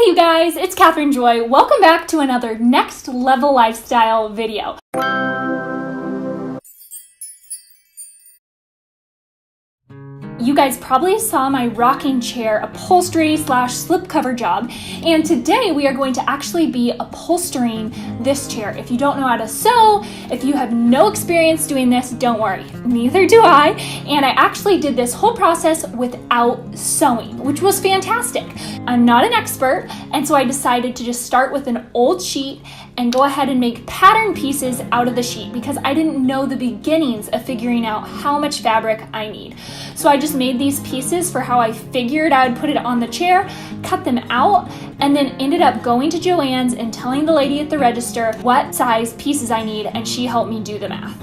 Hey you guys, it's Catherine Joy. Welcome back to another Next Level Lifestyle video. You guys probably saw my rocking chair upholstery / slipcover job, and today we are going to actually be upholstering this chair. If you don't know how to sew, if you have no experience doing this, don't worry, neither do I, and I actually did this whole process without sewing, which was fantastic. I'm not an expert, and so I decided to just start with an old sheet and go ahead and make pattern pieces out of the sheet because I didn't know the beginnings of figuring out how much fabric I need. So I just made these pieces for how I figured I would put it on the chair, cut them out, and then ended up going to Joann's and telling the lady at the register what size pieces I need, and she helped me do the math.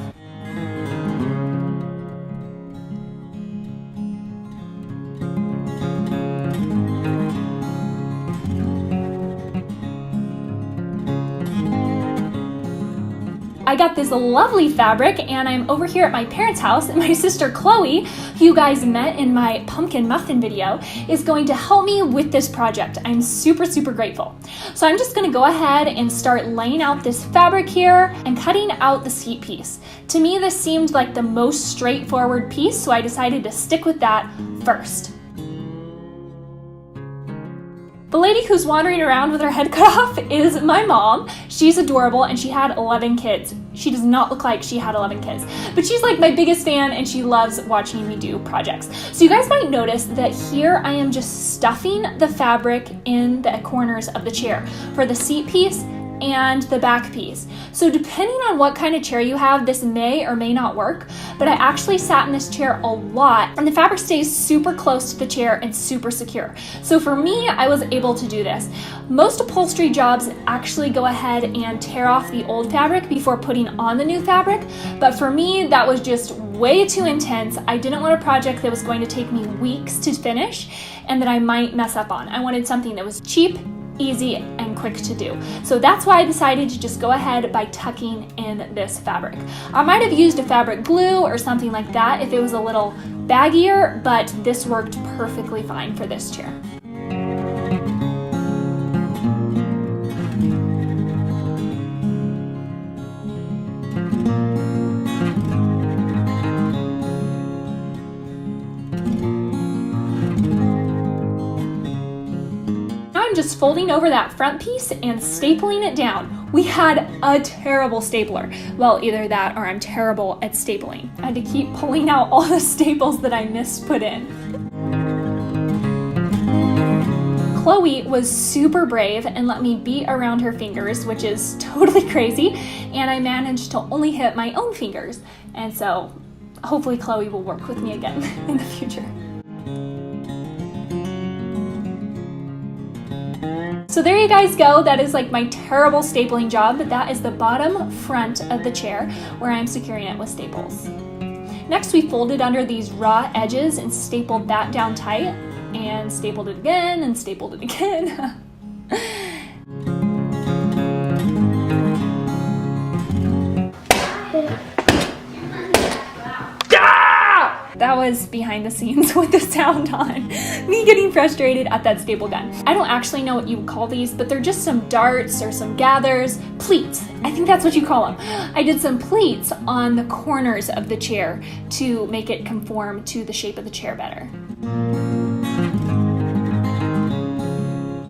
I got this lovely fabric, and I'm over here at my parents' house, and my sister Chloe, who you guys met in my pumpkin muffin video, is going to help me with this project. I'm super grateful. So I'm just gonna go ahead and start laying out this fabric here and cutting out the seat piece. To me, this seemed like the most straightforward piece, so I decided to stick with that first. The lady who's wandering around with her head cut off is my mom. She's adorable and she had 11 kids. She does not look like she had 11 kids, but she's like my biggest fan and she loves watching me do projects. So you guys might notice that here I am just stuffing the fabric in the corners of the chair for the seat piece and the back piece. So depending on what kind of chair you have, this may or may not work, but I actually sat in this chair a lot and the fabric stays super close to the chair and super secure. So for me, I was able to do this. Most upholstery jobs actually go ahead and tear off the old fabric before putting on the new fabric, but for me, that was just way too intense. I didn't want a project that was going to take me weeks to finish and that I might mess up on. I wanted something that was cheap, easy, and quick to do. So that's why I decided to just go ahead by tucking in this fabric. I might have used a fabric glue or something like that if it was a little baggier, but this worked perfectly fine for this chair. I'm just folding over that front piece and stapling it down. We had a terrible stapler. Well, either that or I'm terrible at stapling. I had to keep pulling out all the staples that I misput in. Chloe was super brave and let me beat around her fingers, which is totally crazy, and I managed to only hit my own fingers. And so hopefully Chloe will work with me again in the future. So there you guys go. That is like my terrible stapling job, but that is the bottom front of the chair where I'm securing it with staples. Next, we folded under these raw edges and stapled that down tight, and stapled it again and stapled it again. That was behind the scenes with the sound on. Me getting frustrated at that staple gun. I don't actually know what you would call these, but they're just some darts or some gathers. Pleats, I think that's what you call them. I did some pleats on the corners of the chair to make it conform to the shape of the chair better.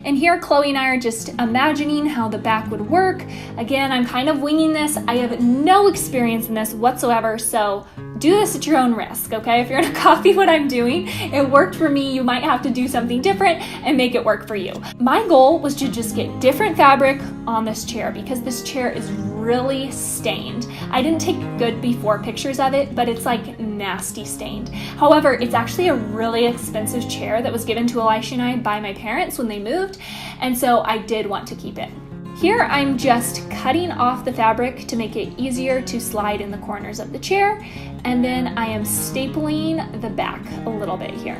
And here Chloe and I are just imagining how the back would work. Again, I'm kind of winging this. I have no experience in this whatsoever, so do this at your own risk, okay? If you're gonna copy what I'm doing, it worked for me, you might have to do something different and make it work for you. My goal was to just get different fabric on this chair because this chair is really stained. I didn't take good before pictures of it, but it's like nasty stained. However, it's actually a really expensive chair that was given to Elisha and I by my parents when they moved, and so I did want to keep it. Here I'm just cutting off the fabric to make it easier to slide in the corners of the chair, and then I am stapling the back a little bit here.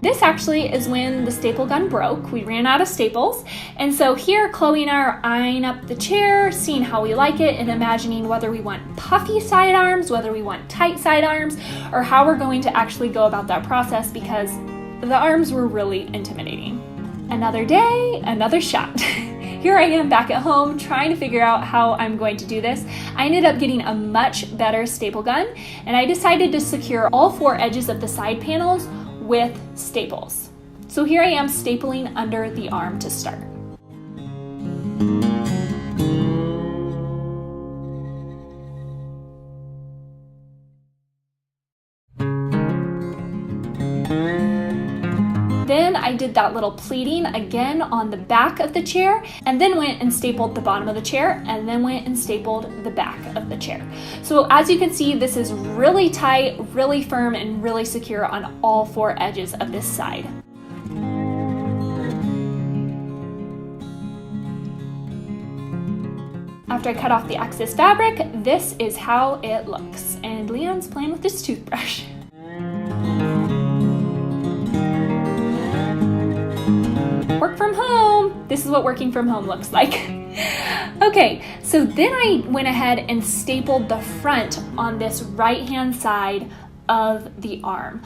This this actually is when the staple gun broke. We ran out of staples. And so here, Chloe and I are eyeing up the chair, seeing how we like it, and imagining whether we want puffy sidearms, whether we want tight sidearms, or how we're going to actually go about that process, because the arms were really intimidating. Another day, another shot. Here I am back at home trying to figure out how I'm going to do this. I ended up getting a much better staple gun, and I decided to secure all 4 edges of the side panels with staples. So here I am stapling under the arm to start. Then I did that little pleating again on the back of the chair, and then went and stapled the bottom of the chair, and then went and stapled the back of the chair. So as you can see, this is really tight, really firm, and really secure on all 4 edges of this side. After I cut off the excess fabric, this is how it looks. And Leon's playing with his toothbrush. Work from home. This is what working from home looks like. Okay, so then I went ahead and stapled the front on this right-hand side of the arm.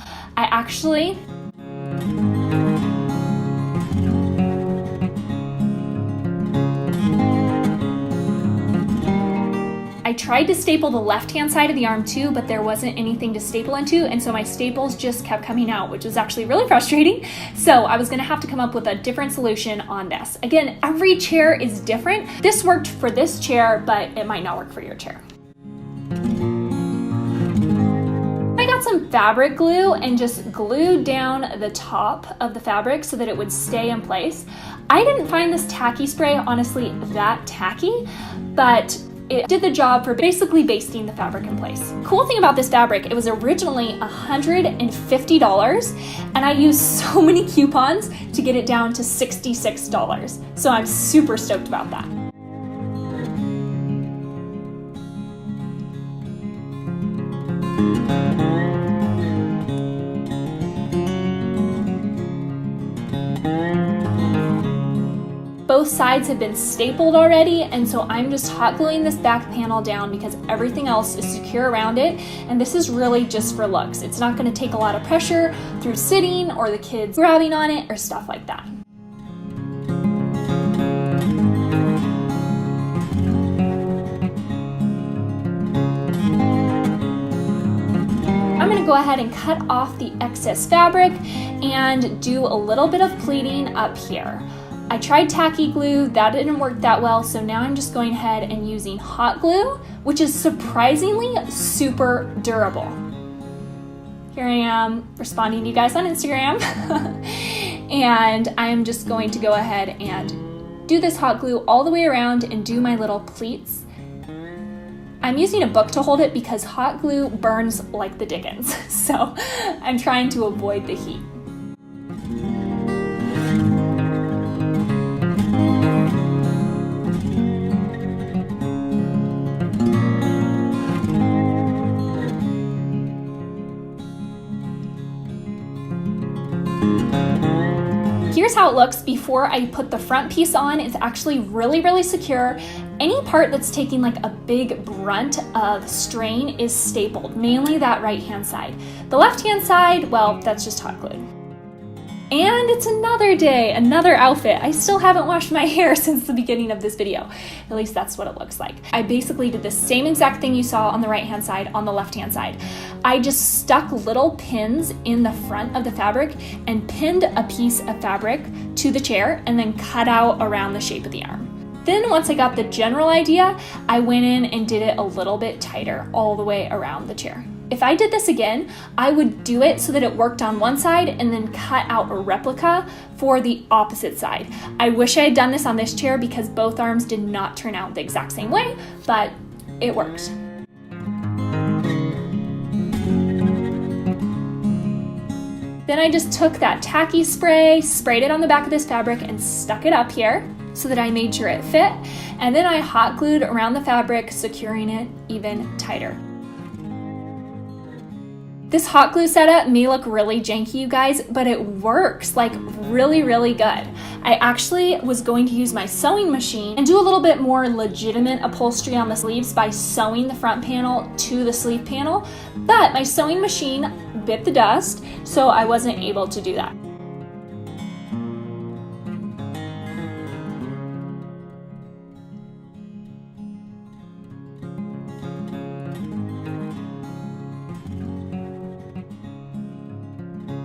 I tried to staple the left-hand side of the arm too, but there wasn't anything to staple into, and so my staples just kept coming out, which was actually really frustrating. So I was gonna have to come up with a different solution on this. Again, every chair is different. This worked for this chair, but it might not work for your chair. I got some fabric glue and just glued down the top of the fabric so that it would stay in place. I didn't find this tacky spray, honestly, that tacky, but it did the job for basically basting the fabric in place. Cool thing about this fabric, it was originally $150, and I used so many coupons to get it down to $66. So I'm super stoked about that. Both sides have been stapled already, and so I'm just hot gluing this back panel down because everything else is secure around it, and this is really just for looks. It's not going to take a lot of pressure through sitting or the kids grabbing on it or stuff like that. I'm going to go ahead and cut off the excess fabric and do a little bit of pleating up here. I tried tacky glue, that didn't work that well, so now I'm just going ahead and using hot glue, which is surprisingly super durable. Here I am responding to you guys on Instagram, and I'm just going to go ahead and do this hot glue all the way around and do my little pleats. I'm using a book to hold it because hot glue burns like the dickens, so I'm trying to avoid the heat. Here's how it looks before I put the front piece on. It's actually really, really secure. Any part that's taking like a big brunt of strain is stapled, mainly that right-hand side. The left-hand side, well, that's just hot glue. And it's another day, another outfit. I still haven't washed my hair since the beginning of this video. At least that's what it looks like. I basically did the same exact thing you saw on the right-hand side on the left-hand side. I just stuck little pins in the front of the fabric and pinned a piece of fabric to the chair and then cut out around the shape of the arm. Then once I got the general idea, I went in and did it a little bit tighter all the way around the chair. If I did this again, I would do it so that it worked on one side and then cut out a replica for the opposite side. I wish I had done this on this chair because both arms did not turn out the exact same way, but it worked. Then I just took that tacky spray, sprayed it on the back of this fabric and stuck it up here so that I made sure it fit. And then I hot glued around the fabric, securing it even tighter. This hot glue setup may look really janky, you guys, but it works like really, really good. I actually was going to use my sewing machine and do a little bit more legitimate upholstery on the sleeves by sewing the front panel to the sleeve panel, but my sewing machine bit the dust, so I wasn't able to do that.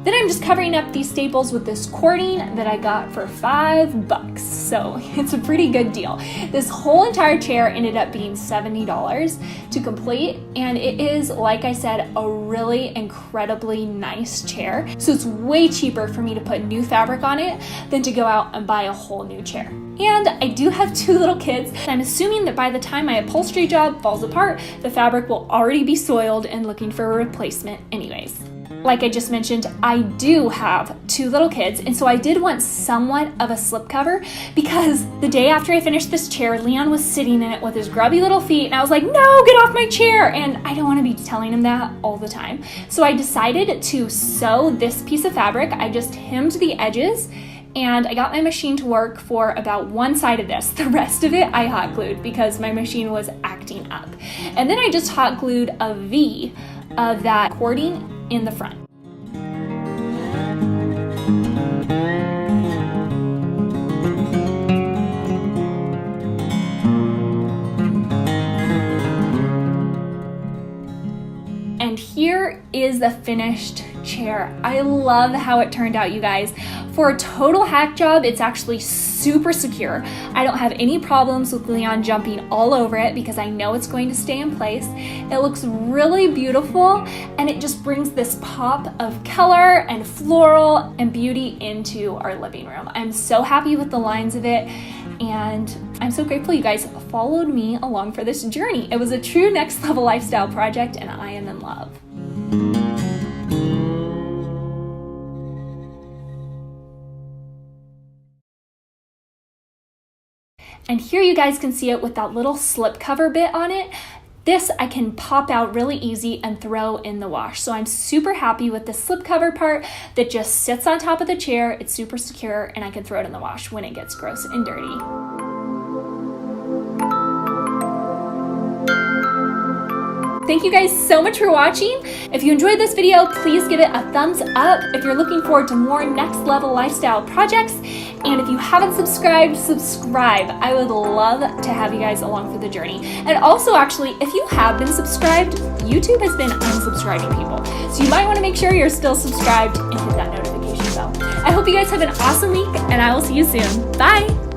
Then I'm just covering up these staples with this cording that I got for $5, so it's a pretty good deal. This whole entire chair ended up being $70 to complete, and it is, like I said, a really incredibly nice chair. So it's way cheaper for me to put new fabric on it than to go out and buy a whole new chair. And I do have 2 little kids. I'm assuming that by the time my upholstery job falls apart, the fabric will already be soiled and looking for a replacement anyways. Like I just mentioned, I do have 2 little kids, and so I did want somewhat of a slipcover because the day after I finished this chair, Leon was sitting in it with his grubby little feet, and I was like, no, get off my chair, and I don't want to be telling him that all the time. So I decided to sew this piece of fabric. I just hemmed the edges, and I got my machine to work for about one side of this. The rest of it I hot glued because my machine was acting up. And then I just hot glued a V of that cording in the front. And here is the finished chair. I love how it turned out, you guys. For a total hack job, it's actually super secure. I don't have any problems with Leon jumping all over it because I know it's going to stay in place. It looks really beautiful, and it just brings this pop of color and floral and beauty into our living room. I'm so happy with the lines of it, and I'm so grateful you guys followed me along for this journey. It was a true next level lifestyle project, and I am in love. And here you guys can see it with that little slip cover bit on it. This I can pop out really easy and throw in the wash. So I'm super happy with the slip cover part that just sits on top of the chair. It's super secure, and I can throw it in the wash when it gets gross and dirty. Thank you guys so much for watching. If you enjoyed this video, please give it a thumbs up. If you're looking forward to more next level lifestyle projects, and if you haven't subscribed, subscribe. I would love to have you guys along for the journey. And also, actually, if you have been subscribed, YouTube has been unsubscribing people. So you might want to make sure you're still subscribed and hit that notification bell. I hope you guys have an awesome week, and I will see you soon. Bye.